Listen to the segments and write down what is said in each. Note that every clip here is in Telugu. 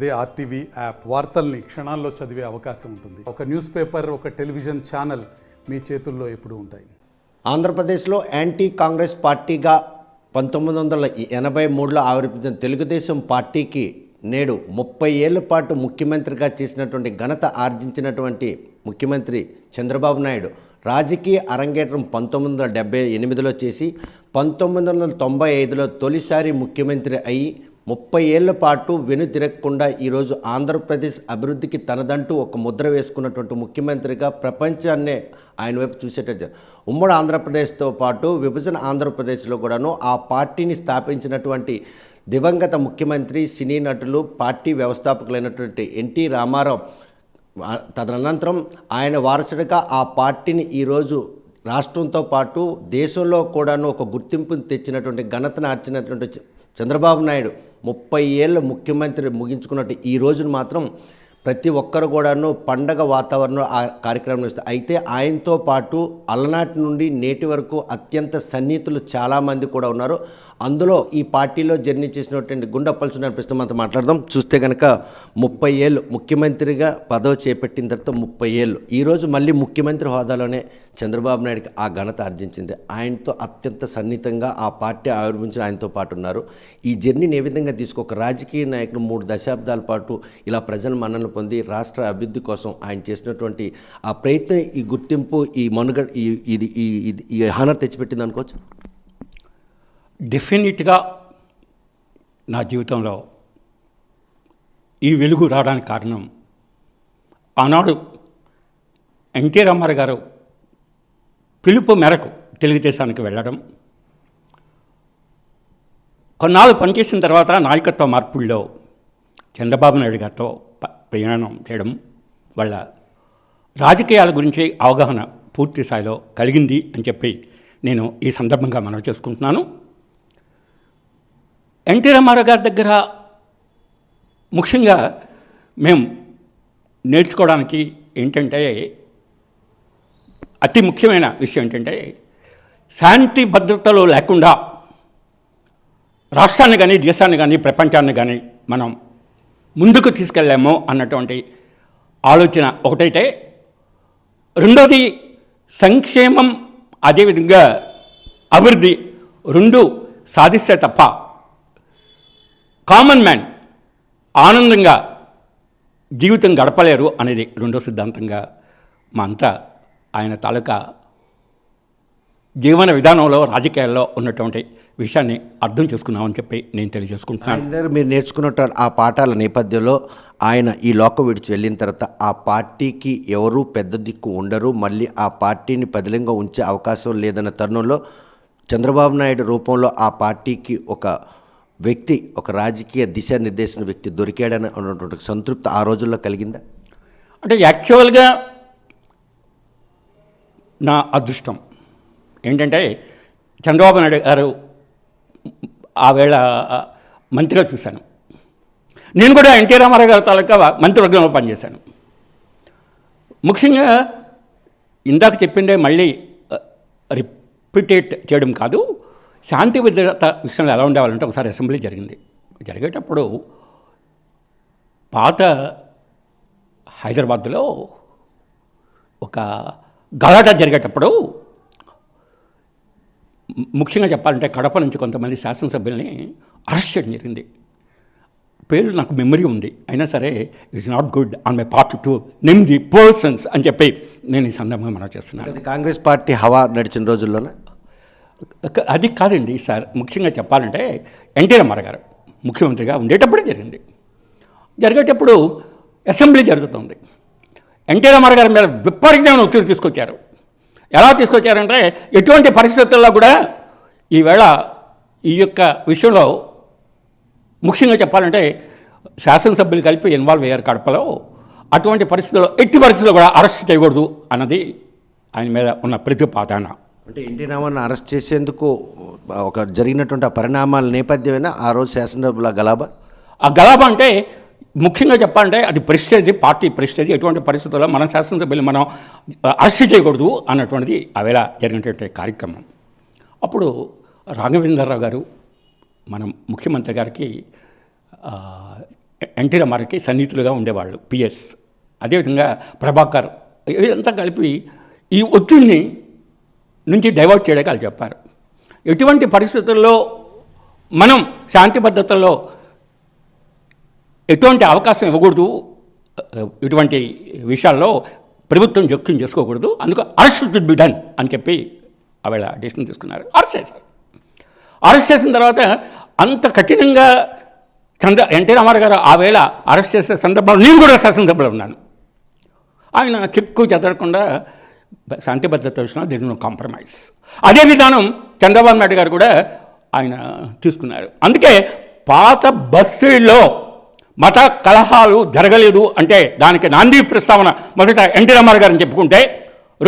అదే ఆర్టీవీ యాప్ వార్తల్ని క్షణాల్లో చదివే అవకాశం ఉంటుంది. ఒక న్యూస్ పేపర్, ఒక టెలివిజన్ ఛానల్ మీ చేతుల్లో ఎప్పుడూ ఉంటాయి. ఆంధ్రప్రదేశ్లో యాంటీ కాంగ్రెస్ పార్టీగా 1983లో ఆవిర్భవించిన తెలుగుదేశం పార్టీకి నేడు 30 ఏళ్ల పాటు ముఖ్యమంత్రిగా చేసినటువంటి ఘనత ఆర్జించినటువంటి ముఖ్యమంత్రి చంద్రబాబు నాయుడు రాజకీయ అరంగేట్రం 1978లో చేసి 1995లో తొలిసారి ముఖ్యమంత్రి అయి 30 ఏళ్ల పాటు వెనుతిరగకుండా ఈరోజు ఆంధ్రప్రదేశ్ అభివృద్ధికి తనదంటూ ఒక ముద్ర వేసుకున్నటువంటి ముఖ్యమంత్రిగా ప్రపంచాన్నే ఆయన వైపు చూసేటట్టు ఉమ్మడి ఆంధ్రప్రదేశ్తో పాటు విభజన ఆంధ్రప్రదేశ్లో కూడాను ఆ పార్టీని స్థాపించినటువంటి దివంగత ముఖ్యమంత్రి, సినీ నటులు, పార్టీ వ్యవస్థాపకులైనటువంటి ఎన్టీ రామారావు తదనంతరం ఆయన వారసుడిగా ఆ పార్టీని ఈరోజు రాష్ట్రంతో పాటు దేశంలో కూడాను ఒక గుర్తింపును తెచ్చినటువంటి ఘనతను ఆర్చినటువంటి చంద్రబాబు నాయుడు 30 ఏళ్ళ ముఖ్యమంత్రి ముగించుకున్నట్టు ఈ రోజును మాత్రం ప్రతి ఒక్కరు కూడాను పండగ వాతావరణంలో ఆ కార్యక్రమం ఇస్తారు. అయితే ఆయనతో పాటు అలనాటి నుండి నేటి వరకు అత్యంత సన్నిహితులు చాలామంది కూడా ఉన్నారు. అందులో ఈ పార్టీలో జర్నీ చేసినటువంటి గుండప్పల్ సునీల్ ప్రస్తుతం మనతో మాట్లాడదాం. చూస్తే కనుక 30 ఏళ్ళు ముఖ్యమంత్రిగా పదవి చేపట్టిన తర్వాత 30 ఏళ్ళు ఈరోజు మళ్ళీ ముఖ్యమంత్రి హోదాలోనే చంద్రబాబు నాయుడుకి ఆ ఘనత ఆర్జించింది. ఆయనతో అత్యంత సన్నిహితంగా ఆ పార్టీ ఆవిర్భించిన ఆయనతో పాటు ఉన్నారు. ఈ జర్నీని ఏ విధంగా ఒక రాజకీయ నాయకుడు 3 దశాబ్దాల పాటు ఇలా ప్రజల మన్ననలు పొంది రాష్ట్ర అభివృద్ధి కోసం ఆయన చేసినటువంటి ఆ ప్రయత్నం, ఈ గుర్తింపు, ఈ మనుగడ, ఈ హానర్ తెచ్చిపెట్టింది అనుకోవచ్చు. డెఫినెట్గా నా జీవితంలో ఈ వెలుగు రావడానికి కారణం ఆనాడు ఎన్టీ రామారావు గారు పిలుపు మేరకు తెలుగుదేశానికి వెళ్ళడం, కొన్నాళ్ళు పనిచేసిన తర్వాత నాయకత్వ మార్పుల్లో చంద్రబాబు నాయుడు గారితో ప్రయాణం చేయడం వల్ల రాజకీయాల గురించి అవగాహన పూర్తి స్థాయిలో కలిగింది అని చెప్పి నేను ఈ సందర్భంగా మనవి చేసుకుంటున్నాను. ఎన్టీ రామారావు గారి దగ్గర ముఖ్యంగా మేము నేర్చుకోవడానికి ఏంటంటే, అతి ముఖ్యమైన విషయం ఏంటంటే, శాంతి భద్రతలు లేకుండా రాష్ట్రాన్ని కానీ, దేశాన్ని కానీ, ప్రపంచాన్ని కానీ మనం ముందుకు తీసుకెళ్ళాము అన్నటువంటి ఆలోచన ఒకటైతే, రెండోది సంక్షేమం, అదేవిధంగా అభివృద్ధి రెండు సాధిస్తే తప్ప కామన్ మ్యాన్ ఆనందంగా జీవితం గడపలేరు అనేది రెండో సిద్ధాంతంగా మా అంతా ఆయన తాలూకా జీవన విధానంలో, రాజకీయాల్లో ఉన్నటువంటి విషయాన్ని అర్థం చేసుకున్నామని చెప్పి నేను తెలియజేసుకుంటున్నాను. మీరు నేర్చుకున్నట్టు ఆ పాఠాల నేపథ్యంలో ఆయన ఈ లోకం విడిచి వెళ్ళిన తర్వాత ఆ పార్టీకి ఎవరూ పెద్ద దిక్కు ఉండరు, మళ్ళీ ఆ పార్టీని పదిలంగా ఉంచే అవకాశం లేదన్న తరుణంలో చంద్రబాబు నాయుడు రూపంలో ఆ పార్టీకి ఒక వ్యక్తి, ఒక రాజకీయ దిశానిర్దేశన వ్యక్తి దొరికాడని అన్నటువంటి సంతృప్తి ఆ రోజుల్లో కలిగిందా? అంటే యాక్చువల్గా నా అదృష్టం ఏంటంటే, చంద్రబాబు నాయుడు గారు ఆవేళ మంత్రిగా చూశాను. నేను కూడా ఎన్టీ రామారావు గారి తాలూకా మంత్రివర్గంలో పనిచేశాను. ముఖ్యంగా ఇందాక చెప్పిందే మళ్ళీ రిపీటేట్ చేయడం కాదు, శాంతి భద్రత విషయంలో ఎలా ఉండేవాలంటే, ఒకసారి అసెంబ్లీ జరిగేటప్పుడు పాత హైదరాబాద్లో ఒక గలాట జరిగేటప్పుడు, ముఖ్యంగా చెప్పాలంటే కడప నుంచి కొంతమంది శాసనసభ్యుల్ని అరెస్ట్ చేయడం జరిగింది. పేర్లు నాకు మెమరీ ఉంది, అయినా సరే it's not good on my part to name the persons అని చెప్పి నేను ఈ సందర్భంగా మనం చేస్తున్నాను. కాంగ్రెస్ పార్టీ హవా నడిచిన రోజుల్లోనే అది కాదండి సార్. ముఖ్యంగా చెప్పాలంటే ఎన్టీ రామారావు గారు ముఖ్యమంత్రిగా ఉండేటప్పుడే జరిగేటప్పుడు అసెంబ్లీ జరుగుతుంది. ఎన్టీ రామారావు గారి మీద విపరీతమైన ఒత్తిడి తీసుకొచ్చారు. ఎలా తీసుకొచ్చారంటే, ఎటువంటి పరిస్థితుల్లో కూడా ఈవేళ ఈ యొక్క విషయంలో ముఖ్యంగా చెప్పాలంటే శాసనసభ్యులు కలిపి ఇన్వాల్వ్ అయ్యారు కడపలో. అటువంటి పరిస్థితుల్లో ఎట్టి పరిస్థితుల్లో కూడా అరెస్ట్ చేయకూడదు అన్నది ఆయన మీద ఉన్న ప్రతిపాదన. అంటే ఎన్టీ రామారావుని అరెస్ట్ చేసేందుకు ఒక జరిగినటువంటి ఆ పరిణామాల నేపథ్యమైనా ఆ రోజు శాసనసభ్యుల గలాబా. ఆ గలాబా అంటే ముఖ్యంగా చెప్పాలంటే అది ప్రెస్టేజ్, పార్టీ ప్రెస్టేజ్. ఎటువంటి పరిస్థితుల్లో మన శాసనసభ్యులు మనం అరెస్ట్ చేయకూడదు అన్నటువంటిది ఆవేళ జరిగినటువంటి కార్యక్రమం. అప్పుడు రాఘవేంద్రరావు గారు మనం ముఖ్యమంత్రి గారికి ఎన్టీ రామారావుకి సన్నిహితులుగా ఉండేవాళ్ళు పిఎస్. అదేవిధంగా ప్రభాకర్, ఇదంతా కలిపి ఈ ఒత్తిడిని నుంచి డైవర్ట్ చేయడానికి వాళ్ళు చెప్పారు. ఎటువంటి పరిస్థితుల్లో మనం శాంతి భద్రతల్లో ఎటువంటి అవకాశం ఇవ్వకూడదు, ఇటువంటి విషయాల్లో ప్రభుత్వం జోక్యం చేసుకోకూడదు, అందుకు అరెస్ట్ షుడ్ బి డన్ అని చెప్పి ఆవేళ డెసిషన్ తీసుకున్నారు. అరెస్ట్ చేశారు. అరెస్ట్ చేసిన తర్వాత అంత కఠినంగా ఎన్టీ రామారావు గారు ఆవేళ అరెస్ట్ చేసే సందర్భంలో నేను కూడా శాసనసభలో ఉన్నాను. ఆయన చెక్కు చెదరకుండా శాంతి భద్రత విషయంలో దేర్ ఇస్ నో కాంప్రమైజ్. అదే విధానం చంద్రబాబు నాయుడు గారు కూడా ఆయన తీసుకున్నారు. అందుకే పాత బస్సుల్లో మత కలహాలు జరగలేదు అంటే దానికి నాంది ప్రస్తావన మొదట ఎన్టీ రామారావు గారిని చెప్పుకుంటే,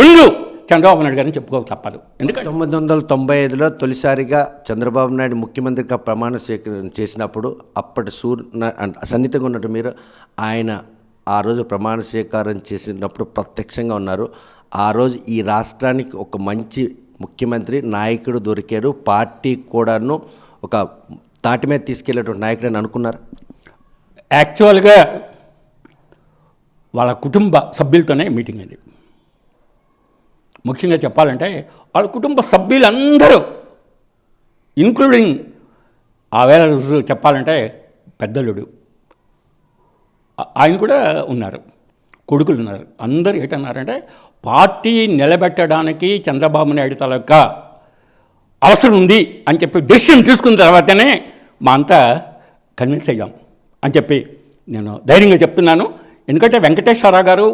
రెండు చంద్రబాబు నాయుడు గారిని చెప్పుకోక తప్పదు. ఎందుకంటే 1995లో తొలిసారిగా చంద్రబాబు నాయుడు ముఖ్యమంత్రిగా ప్రమాణ స్వీకారం చేసినప్పుడు అప్పటి సన్నిహితంగా ఉన్నట్టు మీరు ఆయన ఆ రోజు ప్రమాణ స్వీకారం చేసినప్పుడు ప్రత్యక్షంగా ఉన్నారు. ఆ రోజు ఈ రాష్ట్రానికి ఒక మంచి ముఖ్యమంత్రి నాయకుడు దొరికాడు, పార్టీ కూడాను ఒక తాటి మీద తీసుకెళ్లేటువంటి నాయకుడు అని అనుకున్నారు. యాక్చువల్గా వాళ్ళ కుటుంబ సభ్యులతోనే మీటింగ్ అయింది. ముఖ్యంగా చెప్పాలంటే వాళ్ళ కుటుంబ సభ్యులందరూ ఇంక్లూడింగ్ ఆ వేళ రోజు చెప్పాలంటే పెద్దలుడు ఆయన కూడా ఉన్నారు, కొడుకులు ఉన్నారు. అందరూ ఏంటన్నారంటే పార్టీ నిలబెట్టడానికి చంద్రబాబు నాయుడు తాలూకా అవసరం ఉంది అని చెప్పి డెసిషన్ తీసుకున్న తర్వాతనే మా అంతా కన్విన్స్ అయ్యాం అని చెప్పి నేను ధైర్యంగా చెప్తున్నాను. ఎందుకంటే వెంకటేశ్వరరావు గారు,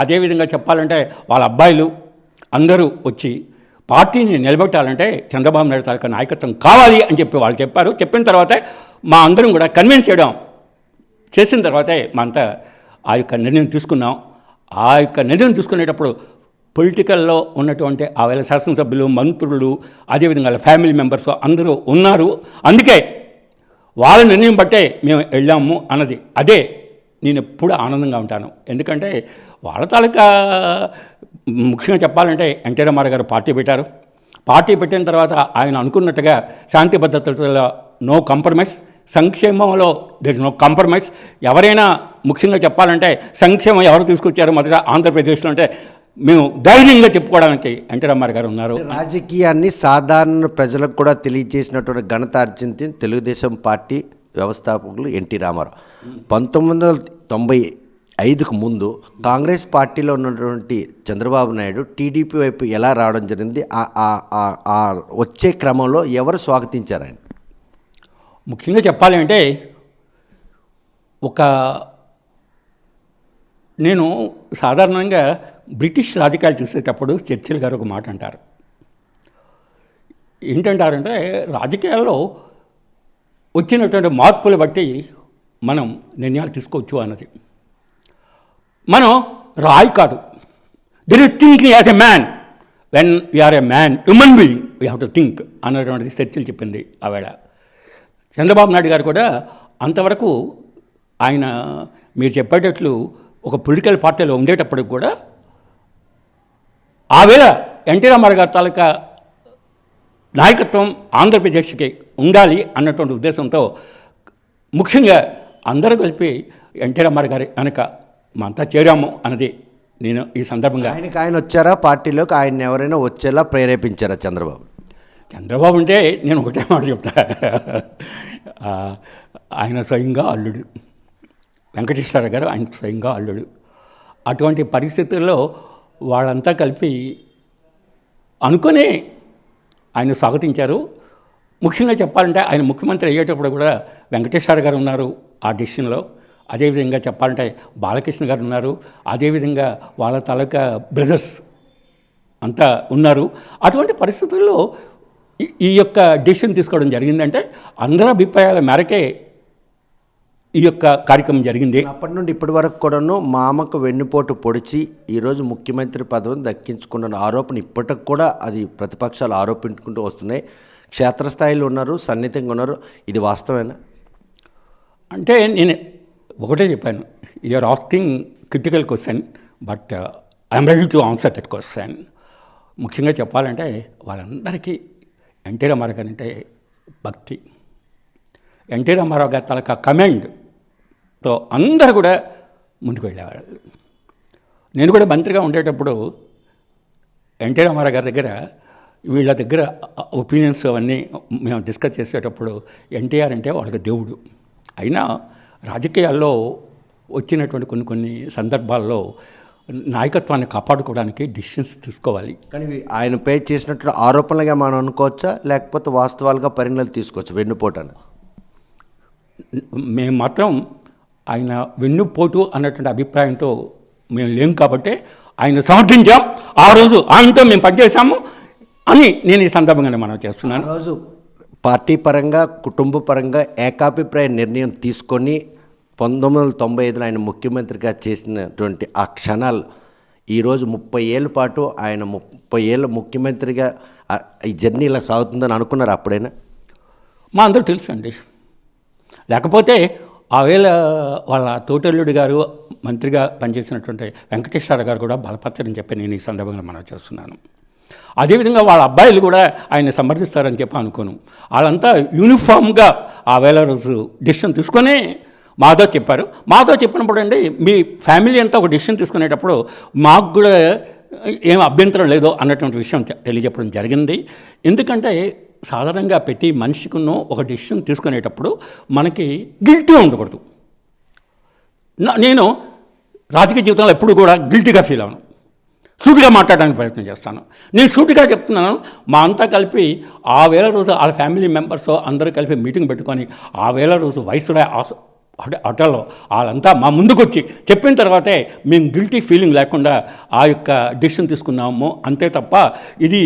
అదేవిధంగా చెప్పాలంటే వాళ్ళ అబ్బాయిలు అందరూ వచ్చి పార్టీని నిలబెట్టాలంటే చంద్రబాబు నాయుడు తాలూకా నాయకత్వం కావాలి అని చెప్పి వాళ్ళు చెప్పారు. చెప్పిన తర్వాతే మా అందరం కూడా కన్విన్స్ చేసిన తర్వాతే మా అంతా ఆ యొక్క నిర్ణయం తీసుకున్నాం. ఆ యొక్క నిర్ణయం తీసుకునేటప్పుడు పొలిటికల్లో ఉన్నటువంటి ఆ వేళ శాసనసభ్యులు, మంత్రులు, అదేవిధంగా వాళ్ళ ఫ్యామిలీ మెంబర్స్ అందరూ ఉన్నారు. అందుకే వాళ్ళ నిర్ణయం బట్టే మేము వెళ్ళాము అన్నది. అదే నేను ఎప్పుడు ఆనందంగా ఉంటాను. ఎందుకంటే వాళ్ళ తాలూకా ముఖ్యంగా చెప్పాలంటే ఎన్టీ రామారావు గారు పార్టీ పెట్టారు. పార్టీ పెట్టిన తర్వాత ఆయన అనుకున్నట్టుగా శాంతి భద్రతలో నో కాంప్రమైజ్, సంక్షేమంలో దర్ ఇస్ నో కాంప్రమైజ్. ఎవరైనా ముఖ్యంగా చెప్పాలంటే సంక్షేమం ఎవరు తీసుకొచ్చారో మొదట ఆంధ్రప్రదేశ్లో అంటే మేము ధైర్యంగా చెప్పుకోవడానికి ఎన్టీ రామారావు గారు ఉన్నారు. రాజకీయాన్ని సాధారణ ప్రజలకు కూడా తెలియజేసినటువంటి ఘనత అర్జించింది తెలుగుదేశం పార్టీ వ్యవస్థాపకులు ఎన్టీ రామారావు. 1995కు ముందు కాంగ్రెస్ పార్టీలో ఉన్నటువంటి చంద్రబాబు నాయుడు టీడీపీ వైపు ఎలా రావడం జరిగింది, వచ్చే క్రమంలో ఎవరు స్వాగతించారు ఆయన? ముఖ్యంగా చెప్పాలి అంటే నేను సాధారణంగా బ్రిటిష్ రాజకీయాలు చూసేటప్పుడు చర్చిల్ గారు ఒక మాట అంటారు. ఏంటంటారంటే రాజకీయాల్లో వచ్చినటువంటి మార్పులు బట్టి మనం నిర్ణయాలు తీసుకోవచ్చు అన్నది. మనం రాయి కాదు, there is thinking as a man, when we're a man human being we have to think అన్నటువంటిది చర్చిల్ చెప్పింది ఆవేళ. చంద్రబాబు నాయుడు గారు కూడా అంతవరకు ఆయన మీరు చెప్పేటట్లు ఒక పొలిటికల్ పార్టీలో ఉండేటప్పటికి కూడా ఆవేళ ఎన్టీ రామారావు గారి తాలూకా నాయకత్వం ఆంధ్రప్రదేశ్కి ఉండాలి అన్నటువంటి ఉద్దేశంతో ముఖ్యంగా అందరూ కలిపి ఎన్టీ రామారావు గారి వెనక అంతా చేరాము అన్నది నేను ఈ సందర్భంగా. ఆయన వచ్చారా పార్టీలోకి? ఆయన ఎవరైనా వచ్చేలా ప్రేరేపించారా చంద్రబాబు అంటే నేను ఒకటే మాట చెప్తా, ఆయన స్వయంగా అల్లుడు, వెంకటేశ్వర గారు ఆయన స్వయంగా అల్లుడు. అటువంటి పరిస్థితుల్లో వాళ్ళంతా కలిపి అనుకుని ఆయన స్వాగతించారు. ముఖ్యంగా చెప్పాలంటే ఆయన ముఖ్యమంత్రి అయ్యేటప్పుడు కూడా వెంకటేశ్వర గారు ఉన్నారు ఆ డెసిషన్లో. అదేవిధంగా చెప్పాలంటే బాలకృష్ణ గారు ఉన్నారు, అదేవిధంగా వాళ్ళ తాలూకా బ్రదర్స్ అంతా ఉన్నారు. అటువంటి పరిస్థితుల్లో ఈ యొక్క డెసిషన్ తీసుకోవడం జరిగిందంటే అందరి అభిప్రాయాల మేరకే ఈ యొక్క కార్యక్రమం జరిగింది. అప్పటి నుండి ఇప్పటి వరకు కూడాను మామకు వెన్నుపోటు పొడిచి ఈరోజు ముఖ్యమంత్రి పదవిని దక్కించుకున్న ఆరోపణ ఇప్పటికి కూడా అది ప్రతిపక్షాలు ఆరోపించుకుంటూ వస్తున్నాయి. క్షేత్రస్థాయిలో ఉన్నారు, సన్నిహితంగా ఉన్నారు, ఇది వాస్తవేనా? అంటే నేను ఒకటే చెప్పాను, you're asking critical question, but I'm ready to answer that question. ముఖ్యంగా చెప్పాలంటే వాళ్ళందరికీ ఎన్టీ రామారావు గారు అంటే భక్తి. ఎన్టీ రామారావు గారి తాలూకా కమాండ్ తో అందరూ కూడా ముందుకు వెళ్ళేవాళ్ళు. నేను కూడా మంత్రిగా ఉండేటప్పుడు ఎన్టీ రామారావు గారి దగ్గర వీళ్ళ దగ్గర ఒపీనియన్స్ అవన్నీ మేము డిస్కస్ చేసేటప్పుడు ఎన్టీఆర్ అంటే వాళ్ళకి దేవుడు. అయినా రాజకీయాల్లో వచ్చినటువంటి కొన్ని సందర్భాల్లో నాయకత్వాన్ని కాపాడుకోవడానికి డిసిషన్స్ తీసుకోవాలి. కానీ ఆయనపై చేసినట్టు ఆరోపణలుగా మనం అనుకోవచ్చా, లేకపోతే వాస్తవాలుగా పరిణామాలు తీసుకోవచ్చు వెన్నుపోటాను? మేము మాత్రం ఆయన వెన్నుపోటు అన్నటువంటి అభిప్రాయంతో మేము లేము కాబట్టి ఆయన సమర్థించాం. ఆ రోజు ఆయనతో మేము పనిచేశాము అని నేను ఈ సందర్భంగానే మనం చేస్తున్నాను. రోజు పార్టీ పరంగా కుటుంబ పరంగా ఏకాభిప్రాయ నిర్ణయం తీసుకొని 1995లో ఆయన ముఖ్యమంత్రిగా చేసినటువంటి ఆ క్షణాలు ఈరోజు 30 ఏళ్ళ పాటు ఆయన 30 ఏళ్ళ ముఖ్యమంత్రిగా ఈ జర్నీ ఇలా సాగుతుందని అనుకున్నారు అప్పుడైనా? మా అందరూ తెలుసు అండి. లేకపోతే ఆవేళ వాళ్ళ తోటల్లుడి గారు మంత్రిగా పనిచేసినటువంటి వెంకటేశ్వర గారు కూడా బలపరచని చెప్పి నేను ఈ సందర్భంగా మనం చేస్తున్నాను. అదేవిధంగా వాళ్ళ అబ్బాయిలు కూడా ఆయన సమర్థిస్తారని చెప్పి అనుకోను. వాళ్ళంతా యూనిఫామ్గా ఆ వేళ రోజు డిసిషన్ తీసుకొని మాతో చెప్పారు. మాతో చెప్పినప్పుడు అండి మీ ఫ్యామిలీ అంతా ఒక డిసిషన్ తీసుకునేటప్పుడు మాకు కూడా ఏం అభ్యంతరం లేదో అన్నటువంటి విషయం తెలియజెప్పడం జరిగింది. ఎందుకంటే సాధారణంగా ప్రతి మనిషికును ఒక డిసిషన్ తీసుకునేటప్పుడు మనకి గిల్టీ ఉండకూడదు. నేను రాజకీయ జీవితంలో ఎప్పుడు కూడా గిల్టీగా ఫీల్ అవ్వను. సూటిగా మాట్లాడడానికి ప్రయత్నం చేస్తాను. నేను సూటిగా చెప్తున్నాను. మా అంతా కలిపి ఆ వేళ రోజు వాళ్ళ ఫ్యామిలీ మెంబర్స్ అందరూ కలిపి మీటింగ్ పెట్టుకొని ఆ వేళ రోజు వయసులో హోటల్లో వాళ్ళంతా మా ముందుకు వచ్చి చెప్పిన తర్వాతే మేము గిల్టీ ఫీలింగ్ లేకుండా ఆ యొక్క డిసిషన్ తీసుకున్నాము. అంతే తప్ప ఇది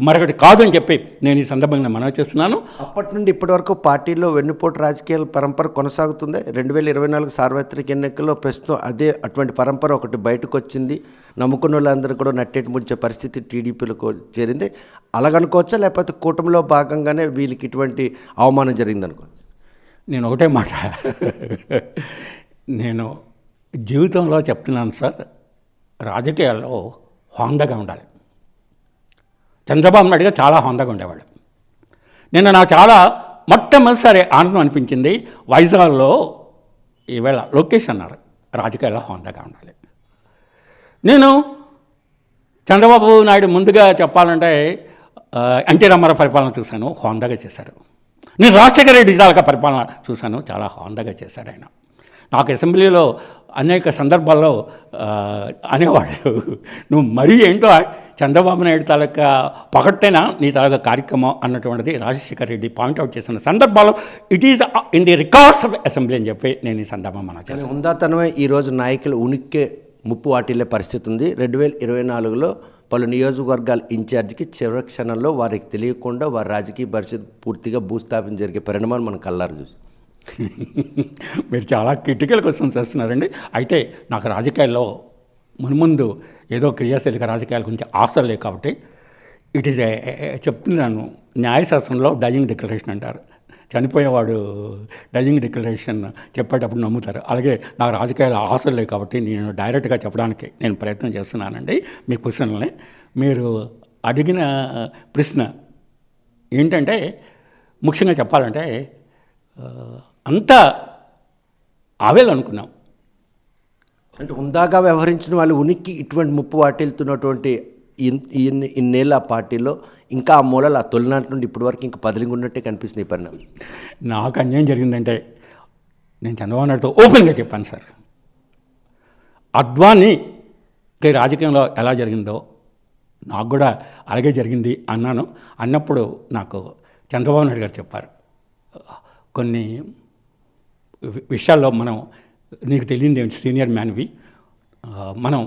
మరొకటి కాదు అని చెప్పి నేను ఈ సందర్భంగా మనవి చేస్తున్నాను. అప్పటి నుండి ఇప్పటి వరకు పార్టీలో వెన్నుపోటు రాజకీయాల పరంపర కొనసాగుతుంది. 2024 సార్వత్రిక ఎన్నికల్లో ప్రస్తుతం అదే అటువంటి పరంపర ఒకటి బయటకు వచ్చింది. నమ్ముకున్న వాళ్ళందరూ కూడా నట్టేటి ముంచే పరిస్థితి టీడీపీలకు చేరింది. అలాగనుకోవచ్చా, లేకపోతే కూటమిలో భాగంగానే వీళ్ళకి ఇటువంటి అవమానం జరిగిందనుకో? నేను ఒకటే మాట నేను జీవితంలో చెప్తున్నాను సార్, రాజకీయాల్లో హోందాగా ఉండాలి. చంద్రబాబు నాయుడుగా చాలా హోందాగా ఉండేవాడు. నాకు చాలా మొట్టమొదటిసారి ఆనందం అనిపించింది వైజాగ్లో ఈవేళ లోకేష్ అన్నారు రాజకీయాల్లో హోందాగా ఉండాలి. నేను చంద్రబాబు నాయుడు ముందుగా చెప్పాలంటే ఎన్టీ రామారావు పరిపాలన చూశాను, హోందాగా చేశారు. నేను రాజశేఖర రెడ్డి తాలూకా పరిపాలన చూశాను, చాలా హోందాగా చేశాడు ఆయన. నాకు అసెంబ్లీలో అనేక సందర్భాల్లో అనేవాళ్ళు, నువ్వు మరీ ఏంటో చంద్రబాబు నాయుడు తాలూకా పొగట్టేనా నీ తాలూకా కార్యక్రమం అన్నటువంటిది రాజశేఖర రెడ్డి పాయింట్అవుట్ చేసిన సందర్భాల్లో it is in the records of assembly అని చెప్పి నేను ఈ సందర్భం మనం చేస్తాను. ఉందాతనమే ఈరోజు నాయకులు ఉనికే ముప్పు వాటిల్లే పరిస్థితి ఉంది. 2024లో పలు నియోజకవర్గాల ఇన్ఛార్జికి చివరి క్షణంలో వారికి తెలియకుండా వారి రాజకీయ పరిస్థితి పూర్తిగా భూస్థాపన జరిగే పరిణామాలు మనం కళ్ళారు చూసి. మీరు చాలా క్రిటికల్ క్వశ్చన్స్ చేస్తున్నారండి. అయితే నాకు రాజకీయాల్లో మున్ముందు ఏదో క్రియాశీలక రాజకీయాల గురించి ఆశలు లేవు కాబట్టి ఇట్ ఈజ్ చెప్తున్నాను, న్యాయశాస్త్రంలో డైయింగ్ డిక్లరేషన్ అంటారు. చనిపోయేవాడు డైయింగ్ డిక్లరేషన్ చెప్పేటప్పుడు నమ్ముతారు. అలాగే నాకు రాజకీయాల ఆశలు లేవు కాబట్టి నేను డైరెక్ట్గా చెప్పడానికి నేను ప్రయత్నం చేస్తున్నానండి. మీ క్వశ్చన్ని మీరు అడిగిన ప్రశ్న ఏంటంటే, ముఖ్యంగా చెప్పాలంటే అంతా ఆవేలనుకున్నాం. అంటే ఉందాగా వ్యవహరించిన వాళ్ళు ఉనికి ఇటువంటి ముప్పు వాటిల్తున్నటువంటి ఇన్నేళ్ళ పార్టీలో ఇంకా ఆ మూలలు ఆ తొలినాటి నుండి ఇప్పటి వరకు ఇంకా పదిలింగి ఉన్నట్టే కనిపిస్తుంది ఈ పరిణామం. నాకు అన్యాయం జరిగిందంటే నేను చంద్రబాబు నాయుడుతో ఓపెన్గా చెప్పాను సార్. అద్వానీకి రాజకీయంలో ఎలా జరిగిందో నాకు కూడా అలాగే జరిగింది అన్నాను. అన్నప్పుడు నాకు చంద్రబాబు నాయుడు గారు చెప్పారు, కొన్ని విషయాల్లో మనం నీకు తెలియదు ఏంటి, సీనియర్ మ్యాన్వి, మనం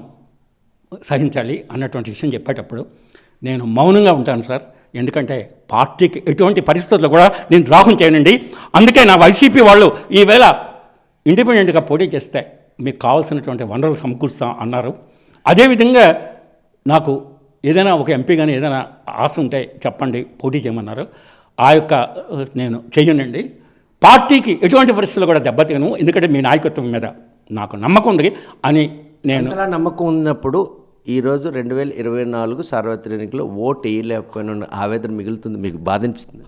సహించాలి అన్నటువంటి విషయం చెప్పేటప్పుడు నేను మౌనంగా ఉంటాను సార్. ఎందుకంటే పార్టీకి ఎటువంటి పరిస్థితుల్లో కూడా నేను ద్రోహం చేయనండి. అందుకే నా వైసీపీ వాళ్ళు ఈవేళ ఇండిపెండెంట్గా పోటీ చేస్తే మీకు కావాల్సినటువంటి వనరులు సమకూరుస్తాం అన్నారు. అదేవిధంగా నాకు ఏదైనా ఒక ఎంపీ కానీ ఏదైనా ఆశ ఉంటే చెప్పండి, పోటీ చేయమన్నారు. ఆ యొక్క నేను చెయ్యనండి. పార్టీకి ఎటువంటి పరిస్థితుల్లో కూడా దెబ్బతీయను, ఎందుకంటే మీ నాయకత్వం మీద నాకు నమ్మకం ఉంది అని నేను. అలా నమ్మకం ఉన్నప్పుడు ఈరోజు 2024 సార్వత్రిక ఎన్నికల్లో ఓటు వేయలేకపోయిన ఆవేదన మిగులుతుంది, మీకు బాధ అనిపిస్తుంది?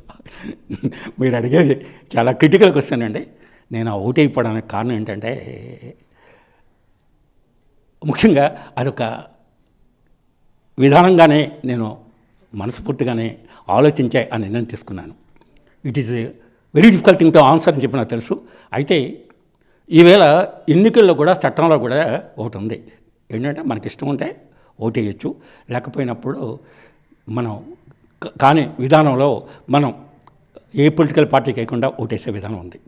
మీరు అడిగేది చాలా క్రిటికల్ క్వశ్చన్ అండి. నేను ఆ ఓటైపోవడానికి కారణం ఏంటంటే ముఖ్యంగా అదొక విధానంగానే నేను మనస్ఫూర్తిగానే ఆలోచించే ఆ నిర్ణయం తీసుకున్నాను. It is very difficult thing to answer అని చెప్పి నాకు తెలుసు. అయితే ఈవేళ ఎన్నికల్లో కూడా చట్టంలో కూడా ఒకటి ఉంది, ఏంటంటే మనకి ఇష్టం ఉంటే ఓటేయచ్చు, లేకపోయినప్పుడు మనం కానీ విధానంలో మనం ఏ పొలిటికల్ పార్టీకి వేయకుండా ఓటేసే విధానం ఉంది.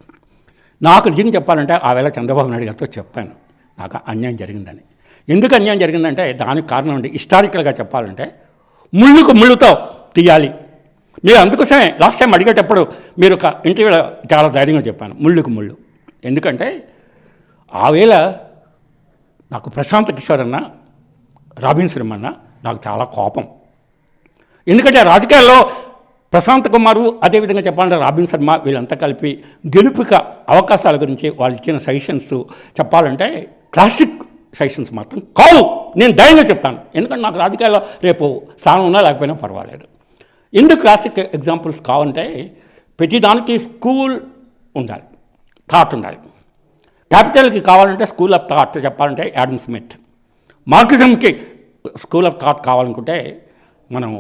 నాకు నిజంగా చెప్పాలంటే ఆ వేళ చంద్రబాబు నాయుడు గారితో చెప్పాను నాకు అన్యాయం జరిగిందని. ఎందుకు అన్యాయం జరిగిందంటే దానికి కారణం అంటే హిస్టారికల్గా చెప్పాలంటే ముళ్ళుకు ముళ్ళుతో తీయాలి. మీరు అందుకోసమే లాస్ట్ టైం అడిగేటప్పుడు మీరు ఒక ఇంటర్వ్యూలో చాలా ధైర్యంగా చెప్పాను, ముళ్ళుకు ముళ్ళు. ఎందుకంటే ఆవేళ నాకు ప్రశాంత్ కిషోర్ అన్న, రాబిన్ శర్మ అన్న నాకు చాలా కోపం. ఎందుకంటే రాజకీయాల్లో ప్రశాంత్ కుమారు, అదేవిధంగా చెప్పాలంటే రాబిన్ శర్మ, వీళ్ళంతా కలిపి గెలుపుక అవకాశాల గురించి వాళ్ళు ఇచ్చిన సజెషన్స్ చెప్పాలంటే క్లాసిక్ సజెషన్స్ మాత్రం కావు. నేను ధైర్యంగా చెప్తాను, ఎందుకంటే నాకు రాజకీయాల్లో రేపు స్థానం ఉన్నా లేకపోయినా పర్వాలేదు. ఎందుకు క్లాసిక్ ఎగ్జాంపుల్స్ కావంటే ప్రతిదానికి స్కూల్ ఉండాలి, థాట్ ఉండాలి. క్యాపిటల్కి కావాలంటే స్కూల్ ఆఫ్ థాట్ చెప్పాలంటే యాడమ్ స్మిత్. మార్క్సిజంకి స్కూల్ ఆఫ్ థాట్ కావాలనుకుంటే మనం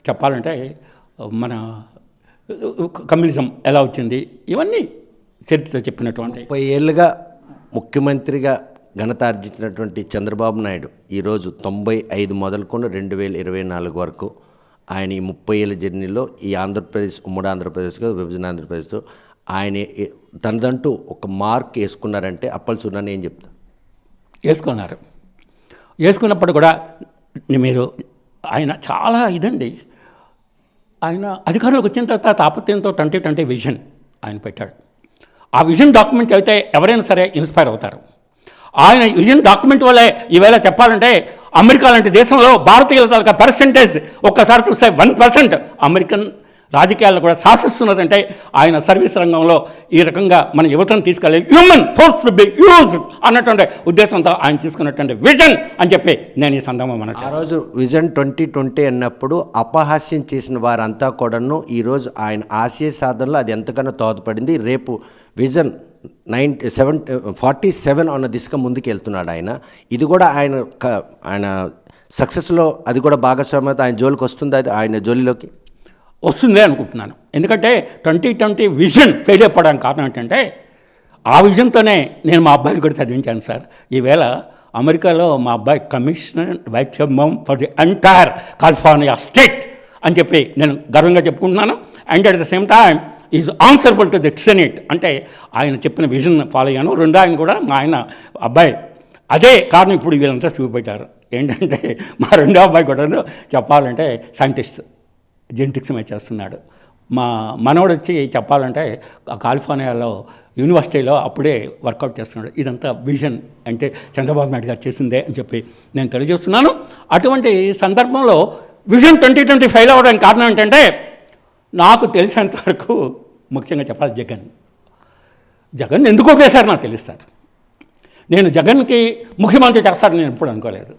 చెప్పాలంటే మన కమ్యూనిజం ఎలా వచ్చింది, ఇవన్నీ చరిత్ర చెప్పినటువంటి. 30 ఏళ్ళుగా ముఖ్యమంత్రిగా ఘనత ఆర్జించినటువంటి చంద్రబాబు నాయుడు ఈరోజు 95 మొదలుకొని 2024 వరకు ఆయన ఈ 30 ఏళ్ళ జర్నీలో ఈ ఆంధ్రప్రదేశ్, ఉమ్మడి ఆంధ్రప్రదేశ్గా విభజన ఆంధ్రప్రదేశ్లో ఆయన తనదంటూ ఒక మార్క్ వేసుకున్నారంటే అప్పల్ సున్నాని ఏం చెప్తారు? వేసుకున్నారు. వేసుకున్నప్పుడు కూడా మీరు ఆయన చాలా ఇదండి, ఆయన అధికారంలోకి వచ్చిన తర్వాత తాపత్రయంతో 2020 విజన్ ఆయన పెట్టాడు. ఆ విజన్ డాక్యుమెంట్ అయితే ఎవరైనా సరే ఇన్స్పైర్ అవుతారు. ఆయన విజన్ డాక్యుమెంట్ వల్లే ఈవేళ చెప్పాలంటే అమెరికా లాంటి దేశంలో భారతీయుల తాలూకా పర్సెంటేజ్ ఒక్కసారి చూస్తే 1% అమెరికన్ రాజకీయాల్లో కూడా శాసిస్తున్నదంటే ఆయన సర్వీస్ రంగంలో ఈ రకంగా మన యువతను తీసుకెళ్ళి human force to be used అన్నటువంటి ఉద్దేశంతో ఆయన తీసుకున్నటువంటి విజన్ అని చెప్పి నేను ఈ సందర్భంగా ఆ రోజు విజన్ 2020 అన్నప్పుడు అపహాస్యం చేసిన వారంతా కూడాను ఈరోజు ఆయన ఆశయ సాధనలో అది ఎంతగానో దోహదపడింది. రేపు విజన్ 47 అన్న దిశగా ముందుకు వెళ్తున్నాడు ఆయన. ఇది కూడా ఆయన సక్సెస్లో అది కూడా భాగస్వామ్యత ఆయన జోలికి వస్తుంది, అది ఆయన జోలిలోకి వస్తుంది అనుకుంటున్నాను. ఎందుకంటే 2020 విజన్ ఫెయిల్ అయిపోవడానికి కారణం ఏంటంటే ఆ విజన్తోనే నేను మా అబ్బాయిని కూడా చదివించాను సార్. ఈవేళ అమెరికాలో మా అబ్బాయి commissioner vice chairman for the entire California state అని చెప్పి నేను గర్వంగా చెప్పుకుంటున్నాను. And at the same time is answerable to the senate. అంటే ఆయన చెప్పిన విజన్ ఫాలో అయ్యాను. రెండో ఆయన కూడా మా ఆయన అబ్బాయి అదే కారణం ఇప్పుడు వీళ్ళంతా చూపెట్టారు. ఏంటంటే మా రెండో అబ్బాయి కూడా చెప్పాలంటే సైంటిస్ట్, జెనెటిక్స్ మీద చేస్తున్నాడు. మా మనవడు వచ్చి చెప్పాలంటే కాలిఫోర్నియాలో యూనివర్సిటీలో అప్పుడే వర్కౌట్ చేస్తున్నాడు. ఇదంతా విజన్ అంటే చంద్రబాబు నాయుడు గారు చేసిందే అని చెప్పి నేను తెలియజేస్తున్నాను. అటువంటి సందర్భంలో విజన్ 2020 ఫెయిల్ అవ్వడానికి కారణం ఏంటంటే నాకు తెలిసినంతవరకు ముఖ్యంగా చెప్పాలి జగన్ ఎందుకు ఓటేశారు నాకు తెలుస్తారు. నేను జగన్కి ముఖ్యమంత్రి చేస్తారని నేను ఎప్పుడు అనుకోలేదు.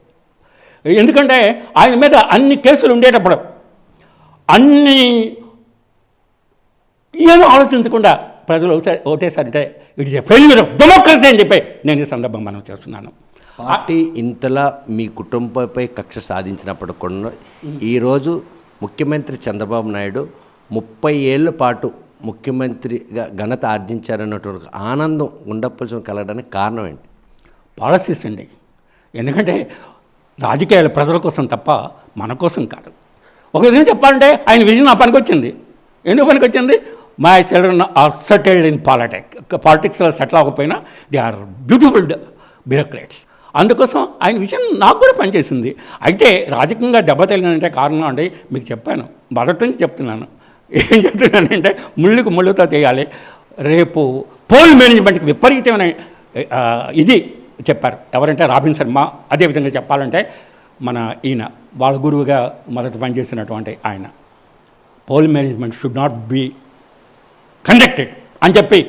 ఎందుకంటే ఆయన మీద అన్ని కేసులు ఉండేటప్పుడు అన్ని ఏమీ ఆలోచించకుండా ప్రజలు ఓటేశారంటే it is a failure of democracy అని చెప్పి నేను ఈ సందర్భం మనం చేస్తున్నాను. పార్టీ ఇంతలా మీ కుటుంబంపై కక్ష సాధించినప్పుడు కూడా ఈరోజు ముఖ్యమంత్రి చంద్రబాబు నాయుడు 30 ఏళ్ళ పాటు ముఖ్యమంత్రిగా ఘనత ఆర్జించారన్నటువంటి ఆనందం ఉండపల్సిన కలగడానికి కారణం ఏంటి? పాలసీస్ అండి. ఎందుకంటే రాజకీయాలు ప్రజల కోసం తప్ప మన కోసం కాదు. ఒక విధంగా చెప్పాలంటే ఆయన విజన్ నా పనికి వచ్చింది. ఎందుకు పనికి వచ్చింది? My children are settled in పాలిటిక్స్లో సెటిల్ అవ్వకపోయినా దే ఆర్ బ్యూటిఫుల్ బ్యూరోక్రాట్స్. అందుకోసం ఆయన విషయం నాకు కూడా పనిచేసింది. అయితే రాజకీయంగా దెబ్బతగిలినంటే కారణం అండి మీకు చెప్పాను, మొదటి నుంచి చెప్తున్నాను. ఏం చెప్తున్నానంటే ముళ్ళుకు ముళ్ళుతో తీయాలి. రేపు పోల్ మేనేజ్మెంట్కి విపరీతమైన ఇది చెప్పారు. ఎవరంటే రాబిన్ శర్మ. అదేవిధంగా చెప్పాలంటే మన ఈయన వాళ్ళ గురువుగా మొదటి పనిచేసినటువంటి ఆయన poll management should not be conducted అని చెప్పి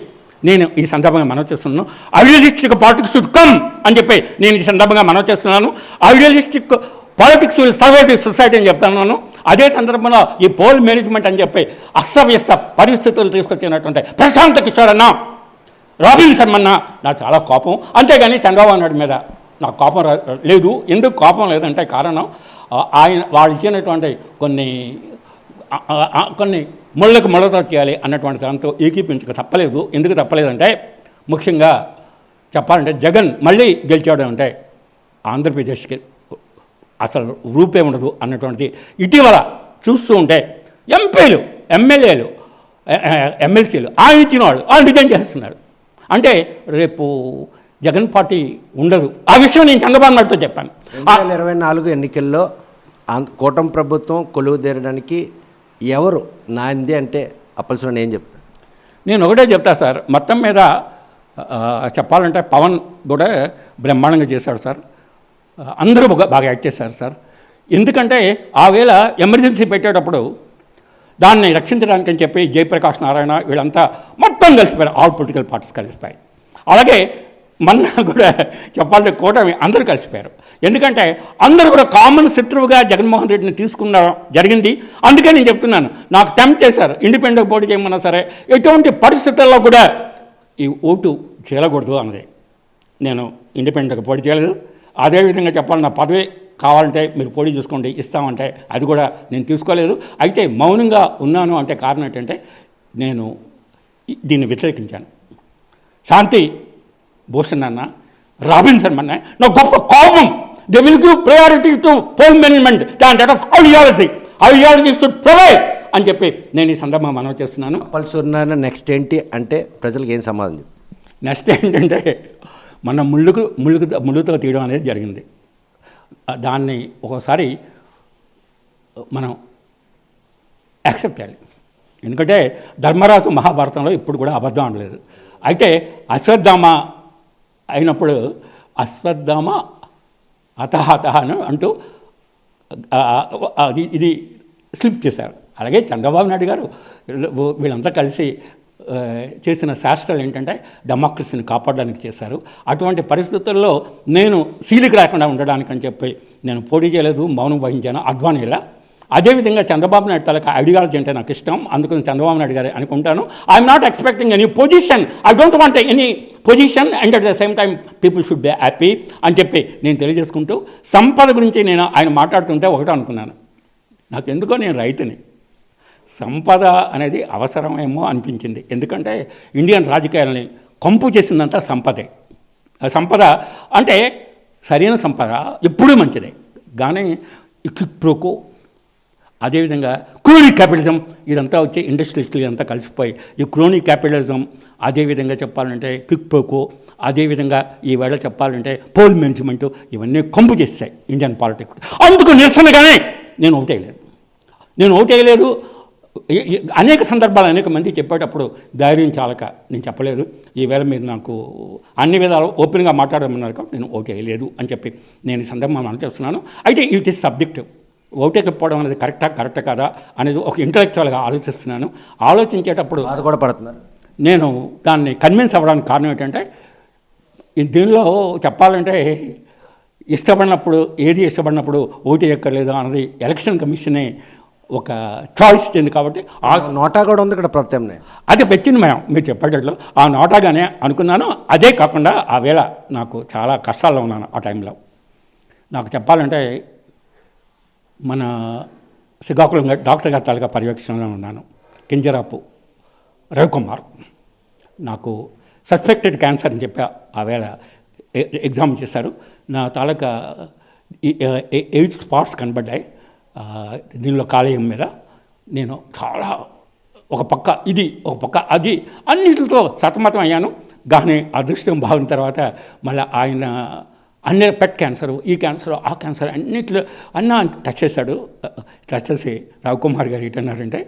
నేను ఈ సందర్భంగా మనవి చేస్తున్నాను. ఐడియలిస్టిక్ పాలిటిక్స్ షుడ్ కమ్ అని చెప్పి నేను ఈ సందర్భంగా మనవి చేస్తున్నాను. Idealistic politics will survive the society అని చెప్తున్నాను. అదే సందర్భంలో ఈ పోల్ మేనేజ్మెంట్ అని చెప్పి అస్తవ్యస్త పరిస్థితులు తీసుకొచ్చినటువంటి ప్రశాంత్ కిషోర్ అన్న రాబిన్ శర్మన్న నాకు చాలా కోపం, అంతేగాని చంద్రబాబు నాయుడు మీద నాకు కోపం లేదు. ఎందుకు కోపం లేదంటే కారణం ఆయన వాళ్ళు ఇచ్చినటువంటి కొన్ని ముళ్ళకు ముళ్ళతో చేయాలి అన్నటువంటి దాంతో ఏకీపించక తప్పలేదు. ఎందుకు తప్పలేదంటే ముఖ్యంగా చెప్పాలంటే జగన్ మళ్ళీ గెలిచాడు అంటే ఆంధ్రప్రదేశ్కి అసలు రూపే ఉండదు అన్నటువంటిది ఇటీవల చూస్తూ ఉంటే ఎంపీలు, ఎమ్మెల్యేలు, ఎమ్మెల్సీలు ఆయన ఇచ్చిన వాళ్ళు రిజైన్ చేస్తున్నారు. అంటే రేపు జగన్ పార్టీ ఉండదు. ఆ విషయం నేను చంద్రబాబు నాయుడుతో చెప్పాను. 2024 ఎన్నికల్లో కూటమి ప్రభుత్వం కొలువు తీరడానికి ఎవరు నాంది అంటే అప్పల్సిన ఏం చెప్తారు? నేను ఒకటే చెప్తా సార్, మొత్తం మీద చెప్పాలంటే పవన్ కూడా బ్రహ్మాండంగా చేశాడు సార్. అందరూ బాగా యాక్ట్ చేశారు సార్. ఎందుకంటే ఆ వేళ ఎమర్జెన్సీ పెట్టేటప్పుడు దాన్ని రక్షించడానికి అని చెప్పి జయప్రకాష్ నారాయణ వీళ్ళంతా మొత్తం కలిసిపోయారు, ఆల్ పొలిటికల్ పార్టీస్ కలిసిపోయాయి. అలాగే మొన్న కూడా చెప్పాలంటే కూటమి అందరూ కలిసిపోయారు. ఎందుకంటే అందరూ కూడా కామన్ శత్రువుగా జగన్మోహన్ రెడ్డిని తీసుకున్న జరిగింది. అందుకే నేను చెప్తున్నాను, నాకు టెంప్ట్ చేశారు ఇండిపెండెంట్ పోటీ చేయమన్నా సరే ఎటువంటి పరిస్థితుల్లో కూడా ఈ ఓటు చేయకూడదు అన్నది. నేను ఇండిపెండెంట్గా పోటీ చేయలేదు. అదేవిధంగా చెప్పాలి, నా పదవి కావాలంటే మీరు పోటీ చూసుకోండి ఇస్తామంటే అది కూడా నేను తీసుకోలేదు. అయితే మౌనంగా ఉన్నాను అంటే కారణం ఏంటంటే నేను దీన్ని వ్యతిరేకించాను. శాంతి భూషణ్ అన్న, రాబిన్ శర్మన్న నాకు గొప్ప కోపం. They will give priority to poll management దాని ఆఫ్ ఐడియాలజీ షుడ్ ప్రొవైడ్ అని చెప్పి నేను ఈ సందర్భంగా మనవి చేస్తున్నాను. అప్పల్సిన నెక్స్ట్ ఏంటి అంటే ప్రజలకు ఏం సమాధానం? నెక్స్ట్ ఏంటంటే మన ముళ్ళుతో తీయడం అనేది జరిగింది. దాన్ని ఒకసారి మనం యాక్సెప్ట్ చేయాలి. ఎందుకంటే ధర్మరాజు మహాభారతంలో ఇప్పుడు కూడా అబద్ధం అనలేదు. అయితే అశ్వత్థామ అయినప్పుడు అశ్వత్థామ అతహతహ అంటూ ఇది స్లిప్ చేశారు. అలాగే చంద్రబాబు నాయుడు గారు వీళ్ళంతా కలిసి చేసిన శాస్త్రాలు ఏంటంటే డెమోక్రసీని కాపాడడానికి చేశారు. అటువంటి పరిస్థితుల్లో నేను సీలికి రాకుండా ఉండడానికి అని చెప్పి నేను పోటీ చేయలేదు, మౌనం వహించాను అద్వానీలా. అదేవిధంగా చంద్రబాబు నాయుడు తలక ఐడియాలజీ అంటే నాకు ఇష్టం, అందుకని చంద్రబాబు నాయుడు గారు అనుకుంటాను. I'm not expecting any position, I don't want any position and at the same time people should be happy అని చెప్పి నేను తెలియజేసుకుంటూ, సంపద గురించి నేను ఆయన మాట్లాడుతుంటే ఒకటే అనుకున్నాను, నాకు ఎందుకో నేను రైతుని, సంపద అనేది అవసరమేమో అనిపించింది. ఎందుకంటే ఇండియన్ రాజకీయాలని కంపు చేసిందంతా సంపదే. సంపద అంటే సరైన సంపద ఎప్పుడూ మంచిదే, కానీ ఈ క్విక్ ప్రోకో అదేవిధంగా క్రోనీ క్యాపిటలిజం ఇదంతా వచ్చి ఇండస్ట్రియలిస్టులు ఇదంతా కలిసిపోయి ఈ క్రోనీ క్యాపిటలిజం, అదేవిధంగా చెప్పాలంటే క్విక్ ప్రోకో, అదేవిధంగా ఈవేళ చెప్పాలంటే పోల్ మేనేజ్మెంటు ఇవన్నీ కంపు చేస్తాయి ఇండియన్ పాలిటిక్స్. అందుకు నిరసనగానే నేను ఓటేయలేదు. అనేక సందర్భాలు అనేక మంది చెప్పేటప్పుడు ధైర్యం చాలక నేను చెప్పలేదు. ఈవేళ మీరు నాకు అన్ని విధాలు ఓపెన్గా మాట్లాడమన్నారు కాబట్టి నేను ఓటేయలేదు అని చెప్పి నేను ఈ సందర్భంగా చేస్తున్నాను. అయితే ఇట్ ఈస్ సబ్జెక్టివ్. ఓటేకపోవడం అనేది కరెక్టా కాదా అనేది ఒక ఇంటలెక్చువల్గా ఆలోచిస్తున్నాను. ఆలోచించేటప్పుడు అది కూడా పడుతున్నారు. నేను దాన్ని కన్విన్స్ అవ్వడానికి కారణం ఏంటంటే దీనిలో చెప్పాలంటే ఇష్టపడినప్పుడు ఓటు ఎక్కర్లేదు అన్నది ఎలక్షన్ కమిషనే ఒక చాయిస్ ఇచ్చింది. కాబట్టి ఆ నోటా కూడా ఉంది ఇక్కడ ప్రత్యామ్నాయం. అది ప్రత్యామ్నాయం మీరు చెప్పేటట్లు ఆ నోటాగానే అనుకున్నాను. అదే కాకుండా ఆ వేళ నాకు చాలా కష్టాల్లో ఉన్నాను. ఆ టైంలో నాకు చెప్పాలంటే మన శ్రీకాకుళం డాక్టర్ గారి తాలూకా పర్యవేక్షణలో ఉన్నాను. కింజరాపు రవికుమార్ నాకు సస్పెక్టెడ్ క్యాన్సర్ అని చెప్పి ఆ వేళ ఎగ్జామ్ చేశారు. నా తాలూకా 8 స్పాట్స్ కనబడ్డాయి దీనిలో కాలేయం మీద. నేను చాలా ఒక పక్క ఇది ఒక పక్క అది అన్నిటితో సతమతం అయ్యాను. కానీ అదృష్టం బాగున్న తర్వాత మళ్ళీ ఆయన అన్ని పెట్ క్యాన్సరు, ఈ క్యాన్సర్, ఆ క్యాన్సర్ అన్నిట్లో టచ్ చేశాడు. టచ్ చేసి రవికుమార్ గారు ఏంటన్నారంటే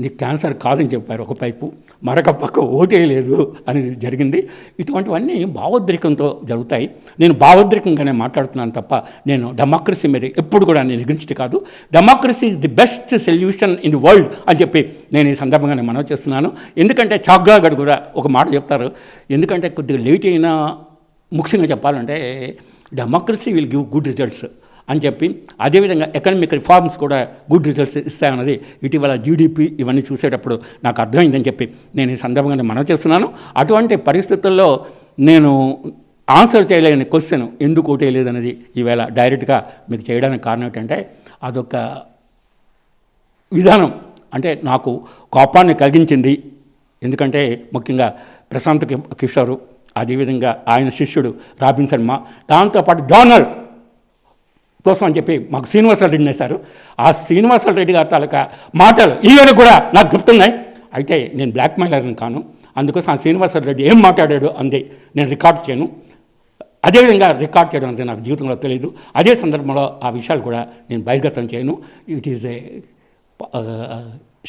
నీకు క్యాన్సర్ కాదని చెప్పారు ఒక పైపు, మరొక పక్క ఓటేయలేదు అనేది జరిగింది. ఇటువంటివన్నీ భావోద్రేకంతో జరుగుతాయి. నేను భావోద్రేకంగానే మాట్లాడుతున్నాను తప్ప నేను డెమోక్రసీ మీద ఎప్పుడు కూడా నేను ఎగిరించి కాదు. Democracy is the best solution in the world అని చెప్పి నేను ఈ సందర్భంగానే మనవి చేస్తున్నాను. ఎందుకంటే చాగ్గా గడు కూడా ఒక మాట చెప్తారు, ఎందుకంటే కొద్దిగా లేట్ అయినా ముఖ్యంగా చెప్పాలంటే democracy will give good results. అని చెప్పి, అదేవిధంగా ఎకనామిక్ రిఫార్మ్స్ కూడా గుడ్ రిజల్ట్స్ ఇస్తాయన్నది ఇటీవల జీడిపి ఇవన్నీ చూసేటప్పుడు నాకు అర్థమైందని చెప్పి నేను ఈ సందర్భంగా మనవి చేస్తున్నాను. అటువంటి పరిస్థితుల్లో నేను ఆన్సర్ చేయలేని క్వశ్చన్ ఎందుకు ఓటేయలేదనేది ఈవేళ డైరెక్ట్గా మీకు చేయడానికి కారణం ఏంటంటే అదొక విధానం అంటే నాకు కోపాన్ని కలిగించింది. ఎందుకంటే ముఖ్యంగా ప్రశాంత్ కిషోరు, అదేవిధంగా ఆయన శిష్యుడు రాబిన్సన్ మా, దాంతోపాటు జోనల్ కోసం అని చెప్పి మాకు శ్రీనివాసరావు రెడ్డిని వేశారు. ఆ శ్రీనివాసరావు రెడ్డి గారి తాలూకా మాటలు ఈవేళ కూడా నాకు గుర్తున్నాయి. అయితే నేను బ్లాక్ మెయిలర్ని కాను, అందుకోసం ఆ శ్రీనివాసరావు రెడ్డి ఏం మాట్లాడాడు అందే నేను రికార్డ్ చేయను. అదేవిధంగా రికార్డ్ చేయడం అనేది నాకు జీవితంలో తెలియదు. అదే సందర్భంలో ఆ విషయాలు కూడా నేను బహిర్గతం చేయను. It is a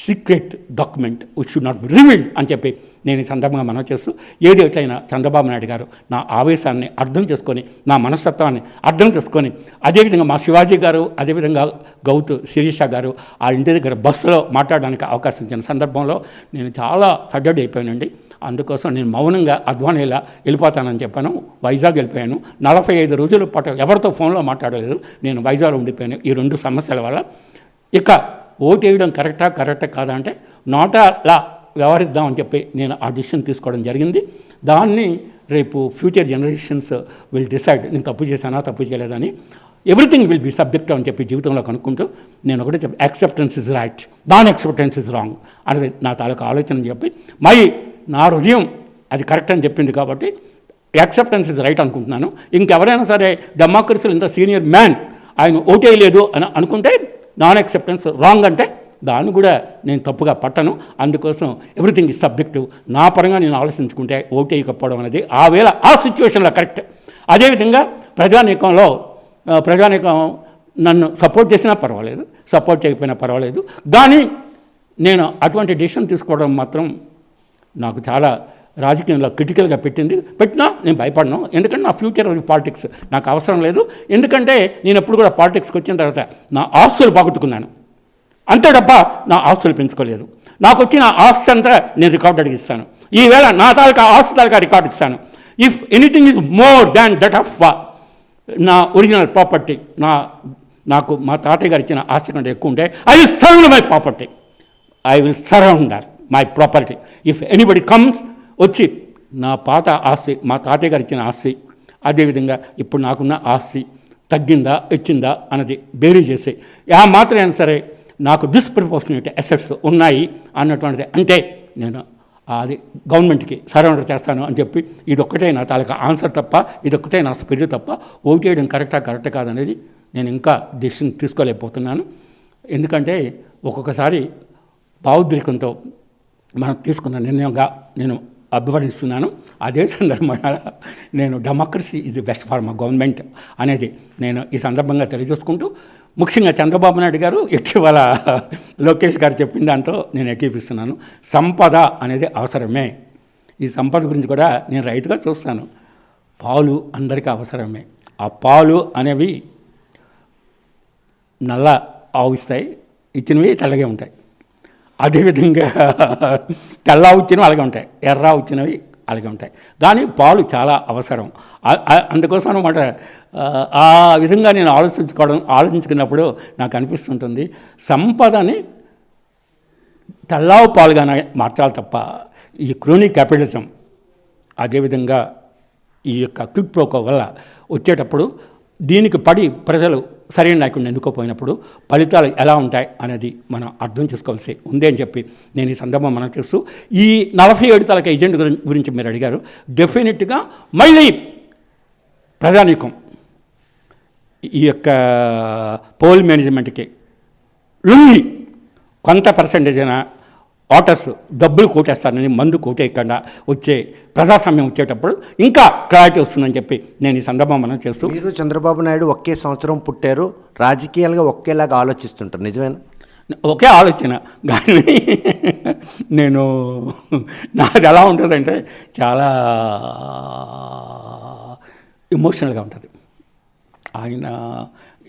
secret document which should not be revealed అని చెప్పి నేను ఈ సందర్భంగా మనవి చేస్తూ, ఏది ఎట్లయినా చంద్రబాబు నాయుడు గారు నా ఆవేశాన్ని అర్థం చేసుకొని, నా మనస్తత్వాన్ని అర్థం చేసుకొని, అదేవిధంగా మా శివాజీ గారు, అదేవిధంగా గౌతు శిరీష గారు ఆ ఇంటి దగ్గర బస్సులో మాట్లాడడానికి అవకాశం ఇచ్చిన సందర్భంలో నేను చాలా ఫడ్డెడ్ అయిపోయానండి. అందుకోసం నేను మౌనంగా అధ్వానేలా వెళ్ళిపోతానని చెప్పాను. వైజాగ్ వెళ్ళిపోయాను. 45 రోజుల పాటు ఎవరితో ఫోన్లో మాట్లాడలేదు. నేను వైజాగ్లో ఉండిపోయాను ఈ 2 సమస్యల వల్ల. ఇక ఓటు వేయడం కరెక్టా కాదా అంటే నోటాలా వ్యవహరిద్దామని చెప్పి నేను ఆ డిసిషన్ తీసుకోవడం జరిగింది. దాన్ని రేపు ఫ్యూచర్ జనరేషన్స్ విల్ డిసైడ్ నేను తప్పు చేశానా తప్పు చేయలేదని. ఎవ్రీథింగ్ విల్ బి సబ్జెక్ట్ అని చెప్పి జీవితంలో కనుక్కుంటూ నేను ఒకటే చెప్పి acceptance is right, non acceptance is wrong అనేది నా తాలూకా ఆలోచన చెప్పి, మరి నా హృదయం అది కరెక్ట్ అని చెప్పింది కాబట్టి యాక్సెప్టెన్స్ ఇస్ రైట్ అనుకుంటున్నాను. ఇంకెవరైనా సరే డెమోక్రసీలో ఇంత సీనియర్ మ్యాన్ ఆయన ఓటేయలేదు అని అనుకుంటే నాన్ యాక్సెప్టెన్స్ రాంగ్ అంటే దాన్ని కూడా నేను తప్పుగా పట్టను. అందుకోసం ఎవ్రీథింగ్ ఇస్ సబ్జెక్టివ్. నా పరంగా నేను ఆలోచించుకుంటే ఓటేయకపోవడం అనేది ఆ వేళ ఆ సిచ్యువేషన్లో కరెక్ట్. అదేవిధంగా ప్రజానీకం నన్ను సపోర్ట్ చేసినా పర్వాలేదు, సపోర్ట్ చేయకపోయినా పర్వాలేదు, కానీ నేను అటువంటి డెసిషన్ తీసుకోవడం మాత్రం నాకు చాలా రాజకీయంలో క్రిటికల్గా పెట్టినా నేను భయపడను. ఎందుకంటే నా ఫ్యూచర్ పాలిటిక్స్ నాకు అవసరం లేదు. ఎందుకంటే నేను ఎప్పుడు కూడా పాలిటిక్స్కి వచ్చిన తర్వాత నా ఆస్తులు పోగొట్టుకున్నాను, అంతే తప్ప నా ఆస్తులు పెంచుకోలేదు. నాకు వచ్చిన ఆస్తి అంతా నేను రికార్డు అడిగిస్తాను. ఈవేళ నా తాలూకా ఆస్తి తాలూకా రికార్డు ఇస్తాను. If anything is more than that of నా ఒరిజినల్ ప్రాపర్టీ, నాకు మా తాతయ్య గారు ఇచ్చిన ఆస్తి కంటే ఎక్కువ ఉంటే I will surround my property, I will surround my property. If anybody comes వచ్చి నా పాత ఆస్తి, మా తాతయ్య గారు ఇచ్చిన ఆస్తి, అదేవిధంగా ఇప్పుడు నాకున్న ఆస్తి తగ్గిందా ఇచ్చిందా అన్నది బేరీ చేసి మాత్రమైనా సరే నాకు డిస్ప్రపోర్షనేట్ అసెట్స్ ఉన్నాయి అన్నటువంటిది అంటే నేను అది గవర్నమెంట్కి సరెండర్ చేస్తాను అని చెప్పి ఇదొక్కటే నా తాలూకా ఆన్సర్ తప్ప, ఇదొక్కటే నా స్పిరిట్ తప్ప ఓటు వేయడం కరెక్ట్ కాదనేది నేను ఇంకా డెసిషన్ తీసుకోలేకపోతున్నాను. ఎందుకంటే ఒక్కొక్కసారి భావోద్రేకంతో మనం తీసుకున్న నిర్ణయంగా నేను అభివర్ణిస్తున్నాను. అదే సందర్భంగా నేను democracy is the best form of government అనేది నేను ఈ సందర్భంగా తెలియజేసుకుంటూ, ముఖ్యంగా చంద్రబాబు నాయుడు గారు ఇటీవల లోకేష్ గారు చెప్పిన దాంతో నేను ఏకీపిస్తున్నాను. సంపద అనేది అవసరమే. ఈ సంపద గురించి కూడా నేను రైతుగా చూస్తాను. పాలు అందరికీ అవసరమే. ఆ పాలు అనేవి నల్ల ఆవు ఇస్తాయి, ఇచ్చినవి తెల్లగే ఉంటాయి. అదేవిధంగా తెల్ల ఇచ్చినవి అలాగే ఉంటాయి, ఎర్ర ఇచ్చినవి అలాగే ఉంటాయి. కానీ పాలు చాలా అవసరం. అందుకోసం అనమాట ఆ విధంగా నేను ఆలోచించుకున్నప్పుడు నాకు అనిపిస్తుంటుంది, సంపదని తెల్లావు పాలుగానే మార్చాలి తప్ప ఈ క్రోనీ క్యాపిటలిజం, అదేవిధంగా ఈ యొక్క క్విక్ ప్రోకో వల్ల వచ్చేటప్పుడు దీనికి పడి ప్రజలు సరైన నాయకుడిని ఎన్నుకోపోయినప్పుడు ఫలితాలు ఎలా ఉంటాయి అనేది మనం అర్థం చేసుకోవాల్సి ఉంది అని చెప్పి నేను ఈ సందర్భం మనం చేస్తూ, ఈ 47 తాలూకా ఏజెంట్ గురించి మీరు అడిగారు. డెఫినెట్గా మళ్ళీ ప్రజానీకం ఈ యొక్క పోల్ మేనేజ్మెంట్కి లొంగి కొంత పర్సెంటేజ్ అయినా ఓటర్స్ డబ్బులు కోటేస్తారని మందు కోటేయకుండా వచ్చే ప్రజాస్వామ్యం వచ్చేటప్పుడు ఇంకా క్లారిటీ వస్తుందని చెప్పి నేను ఈ సందర్భం మనం చేస్తూ, మీరు చంద్రబాబు నాయుడు ఒకే సంవత్సరం పుట్టారు, రాజకీయాలుగా ఒకేలాగా ఆలోచిస్తుంటారు, నిజమేనా? ఒకే ఆలోచన, కానీ నేను నాది ఎలా ఉంటుందంటే చాలా ఎమోషనల్గా ఉంటుంది. ఆయన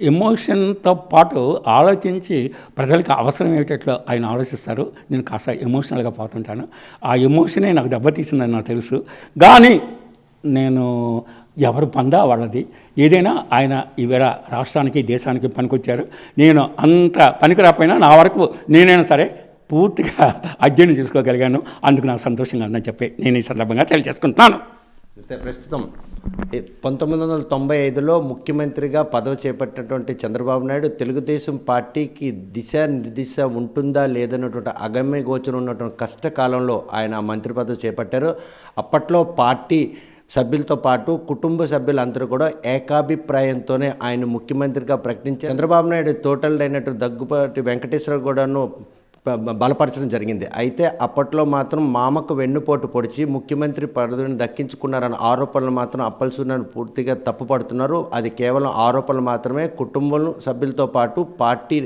ఎమోషన్తో పాటు ఆలోచించి ప్రజలకు అవసరం ఏమిటట్లో ఆయన ఆలోచిస్తారు. నేను కాస్త ఎమోషనల్గా పోతుంటాను. ఆ ఎమోషనే నాకు దెబ్బతీసిందని నాకు తెలుసు. కానీ నేను ఎవరు పందా వాళ్ళది. ఏదైనా ఆయన ఈవేళ రాష్ట్రానికి దేశానికి పనికొచ్చారు. నేను అంత పనికి రాకపోయినా నా వరకు నేనైనా సరే పూర్తిగా అధ్యయనం చేసుకోగలిగాను. అందుకు నాకు సంతోషంగా ఉందని చెప్పి నేను ఈ సందర్భంగా తెలియజేసుకుంటున్నాను. చూస్తే ప్రస్తుతం 1995లో ముఖ్యమంత్రిగా పదవి చేపట్టినటువంటి చంద్రబాబు నాయుడు తెలుగుదేశం పార్టీకి దిశానిర్దిశ ఉంటుందా లేదన్నటువంటి అగమ్య గోచరం ఉన్నటువంటి కష్టకాలంలో ఆయన మంత్రి పదవి చేపట్టారు. అప్పట్లో పార్టీ సభ్యులతో పాటు కుటుంబ సభ్యులందరూ కూడా ఏకాభిప్రాయంతోనే ఆయన ముఖ్యమంత్రిగా ప్రకటించారు. చంద్రబాబు నాయుడు తోటలైనటువంటి దగ్గుపాటి వెంకటేశ్వర గౌడను బలపరచడం జరిగింది. అయితే అప్పట్లో మాత్రం మామకు వెన్నుపోటు పొడిచి ముఖ్యమంత్రి పదవిని దక్కించుకున్నారన్న ఆరోపణలు మాత్రం అప్పల్సునని పూర్తిగా తప్పుపడుతున్నారు. అది కేవలం ఆరోపణలు మాత్రమే. కుటుంబం సభ్యులతో పాటు పార్టీ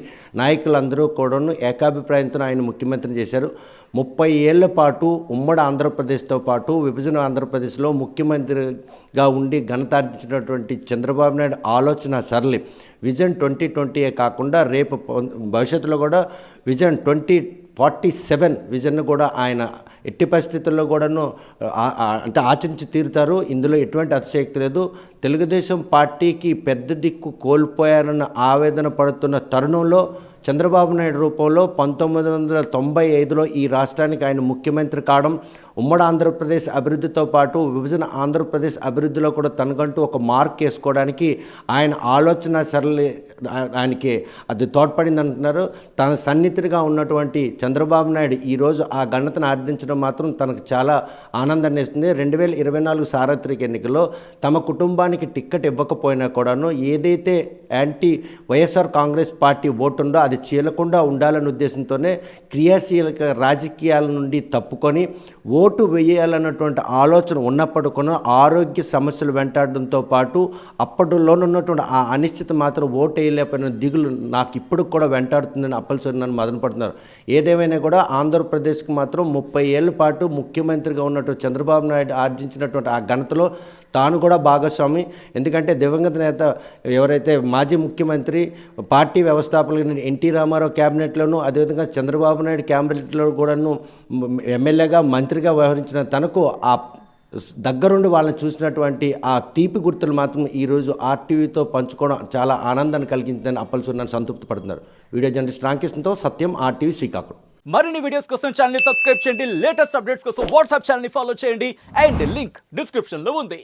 నాయకులందరూ కూడాను ఏకాభిప్రాయంతో ఆయన ముఖ్యమంత్రిని చేశారు. 30 ఏళ్ల పాటు ఉమ్మడి ఆంధ్రప్రదేశ్తో పాటు విభజన ఆంధ్రప్రదేశ్లో ముఖ్యమంత్రిగా ఉండి ఘనతార్జించినటువంటి చంద్రబాబు నాయుడు ఆలోచన సరళి విజన్ 2020 కాకుండా రేపు భవిష్యత్తులో కూడా విజన్ 2047 విజన్ను కూడా ఆయన ఎట్టి పరిస్థితుల్లో కూడాను అంటే ఆచరించి తీరుతారు. ఇందులో ఎటువంటి అతిశయోక్తి లేదు. తెలుగుదేశం పార్టీకి పెద్ద దిక్కు కోల్పోయారన్న ఆవేదన పడుతున్న తరుణంలో చంద్రబాబు నాయుడు రూపంలో 1995లో ఈ రాష్ట్రానికి ఆయన ముఖ్యమంత్రి కావడం, ఉమ్మడి ఆంధ్రప్రదేశ్ అభివృద్ధితో పాటు విభజన ఆంధ్రప్రదేశ్ అభివృద్ధిలో కూడా తనకంటూ ఒక మార్క్ వేసుకోవడానికి ఆయన ఆలోచన సరళి ఆయనకి అది తోడ్పడింది అంటున్నారు. తన సన్నిహితుడిగా ఉన్నటువంటి చంద్రబాబు నాయుడు ఈరోజు ఆ ఘనతను ఆర్జించడం మాత్రం తనకు చాలా ఆనందాన్ని ఇస్తుంది. 2024 సార్వత్రిక ఎన్నికల్లో తమ కుటుంబానికి టిక్కెట్ ఇవ్వకపోయినా కూడాను ఏదైతే anti YSR Congress party vote ఉందో అది చీలకుండా ఉండాలనే ఉద్దేశంతోనే క్రియాశీలక రాజకీయాల నుండి తప్పుకొని ఓటు వేయాలన్నటువంటి ఆలోచన ఉన్నప్పటికీ ఆరోగ్య సమస్యలు వెంటాడడంతో పాటు అప్పటిలోనున్నటువంటి ఆ అనిశ్చిత మాత్రం ఓటు వేయలేకపోయిన దిగులు నాకు ఇప్పుడు కూడా వెంటాడుతుందని అప్పల్సరి నన్ను మదనపడుతున్నారు. ఏదేమైనా కూడా ఆంధ్రప్రదేశ్కి మాత్రం 30 ఏళ్ల పాటు ముఖ్యమంత్రిగా ఉన్నటువంటి చంద్రబాబు నాయుడు ఆర్జించినటువంటి ఆ ఘనతలో తాను కూడా భాగస్వామి. ఎందుకంటే దివంగత నేత ఎవరైతే మాజీ ముఖ్యమంత్రి పార్టీ వ్యవస్థాపకులు ఎన్టీ రామారావు క్యాబినెట్లోనూ అదేవిధంగా చంద్రబాబు నాయుడు క్యాబినెట్లో కూడాను ఎమ్మెల్యేగా మంత్రిగా వ్యవహరించిన తనకు ఆ దగ్గరుండి వాళ్ళని చూసినటువంటి ఆ తీపి గుర్తులు మాత్రం ఈరోజు ఆర్టీవీతో పంచుకోవడం చాలా ఆనందాన్ని కలిగించిందని అప్పల్సూరి సంతృప్తి పడుతున్నారు. వీడియో జర్నలిస్ట్ రామకృష్ణతో సత్యం, ఆర్టీవీ, శ్రీకాకుళం. మరిన్ని వీడియోస్ కోసం ఛానల్ ని సబ్స్క్రైబ్ చేయండి. లేటెస్ట్ అప్డేట్స్ కోసం వాట్సాప్ ఛానల్ ని ఫాలో చేయండి. అండ్ లింక్ డిస్క్రిప్షన్ లో ఉంది.